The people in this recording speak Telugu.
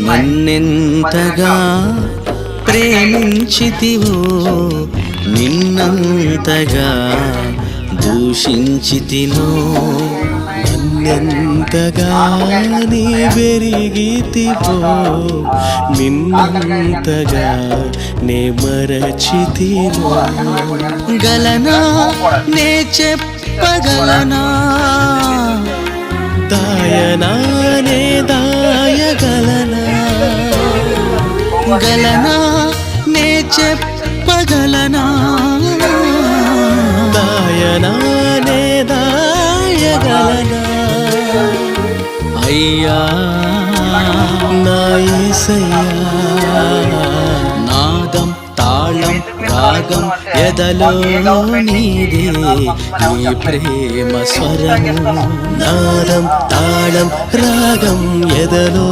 నన్నెంతగా ప్రేమించితివో నిన్నంతగా దూషించితినో నన్నెంతగా నీ పెరిగితివో నిన్నంతగా నే మరచితినో గలనా నే చెప్పగలనా దాయనా నే దాయగలనా గలనా నే చెప్పగలనా దాయనా నే దాయగలనా అయ్యా నా యేసయ్యా నాదం తాళం రాగం ఎదలో నీదే నీ ప్రేమ స్వరము నాదం తాళం రాగం ఎదలో